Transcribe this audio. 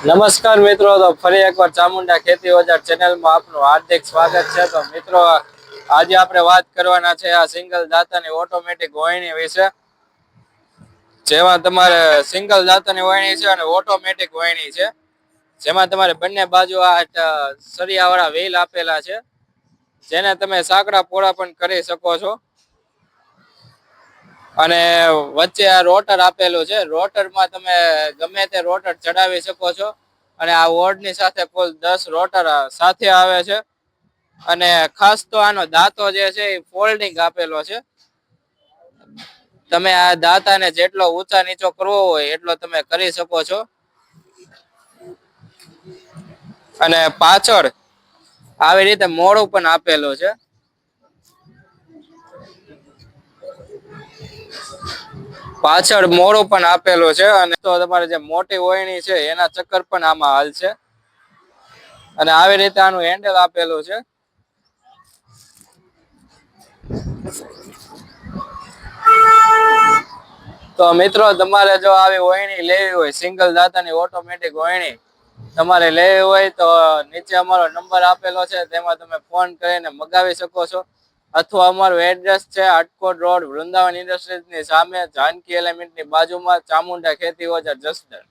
નમસ્કાર મિત્રો, તો ફરી એકવાર ચામુંડા ખેતી ઓજાર ચેનલમાં આપનું હાર્દિક સ્વાગત છે. તો મિત્રો, આજે આપણે વાત કરવાના છે આ સિંગલ દાતાની ઓટોમેટિક વાવણી વિશે. જેમાં તમારે સિંગલ દાતાની વાવણી છે અને ઓટોમેટિક વાવણી છે, જેમાં તમારે બંને બાજુ આ સળિયાવાળા વ્હીલ આપેલા છે, જેને તમે સાંકડા પોળા પણ કરી શકો છો. અને વચ્ચે આ રોટર આપેલું છે. રોટરમાં તમે ગમે તે રોટર ચડાવી શકો છો. અને આ ઓડની સાથે કુલ 10 રોટર સાથે આવે છે. અને ખાસ તો આનો દાંતો જે છે એ ફોલ્ડિંગ આપેલો છે. તમે આ દાંતાને જેટલો ઊંચા નીચો કરવો હોય એટલો તમે કરી શકો છો. અને પાછળ આવી રીતે મોડું પણ આપેલું છે. પાછળ મોડું પણ આપેલું છે. અને તો તમારે જે મોટી ઓયણી છે એના ચક્કર પણ આમાં હાલ છે. અને આવી રીતે આનું હેન્ડલ આપેલું છે. તો મિત્રો, તમારે જો આવી વાવણી લેવી હોય, સિંગલ દાતાની ઓટોમેટિક વાવણી તમારે લેવી હોય તો નીચે અમારો નંબર આપેલો છે, તેમાં તમે ફોન કરીને મગાવી શકો છો. અથવા અમારું એડ્રેસ છે અટકોટ રોડ, વૃંદાવન ઇન્ડસ્ટ્રીઝની સામે, જાનકી એલિમેન્ટની બાજુમાં, ચામુંડા ખેતી ઓજાર જસદણ.